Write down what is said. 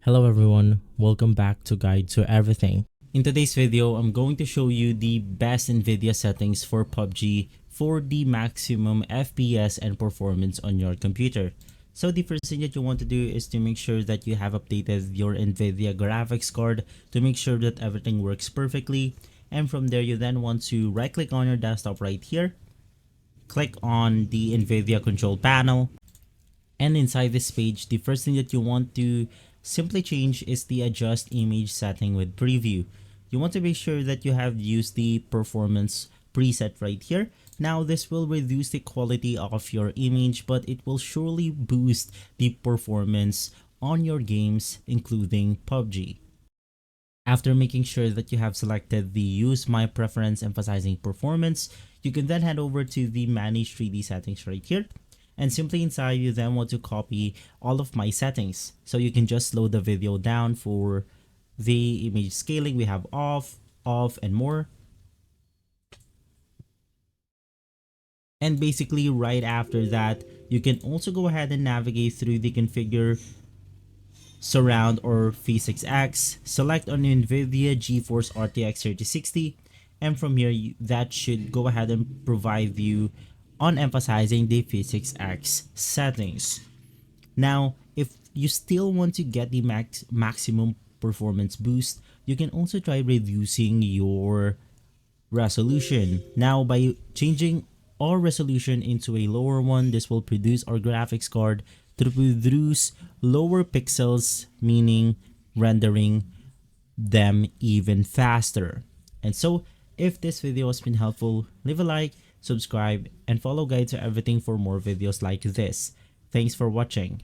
Hello everyone, welcome back to Guide to Everything. In today's video, I'm going to show you the best NVIDIA settings for PUBG for the maximum FPS and performance on your computer. So the first thing that you want to do is to make sure that you have updated your NVIDIA graphics card to make sure that everything works perfectly. And from there, you then want to right click on your desktop right here, click on the NVIDIA control panel. And inside this page, the first thing that you want to simply change is the adjust image setting with preview. You want to make sure that you have used the performance preset right here. Now this will reduce the quality of your image, but it will surely boost the performance on your games, including PUBG. After making sure that you have selected the use my preference emphasizing performance, you can then head over to the manage 3D settings right here. And simply inside, you then want to copy all of my settings. So you can just slow the video down for the image scaling. We have off, and more. And basically right after that, you can also go ahead and navigate through the configure surround or V6X. Select on NVIDIA GeForce RTX 3060. And from here, that should go ahead and provide you on emphasizing the V6X settings. Now, if you still want to get the maximum performance boost, you can also try reducing your resolution. Now, by changing our resolution into a lower one, this will produce our graphics card to produce lower pixels, meaning rendering them even faster. And so, if this video has been helpful, leave a like, subscribe, and follow Guide to Everything for more videos like this. Thanks for watching.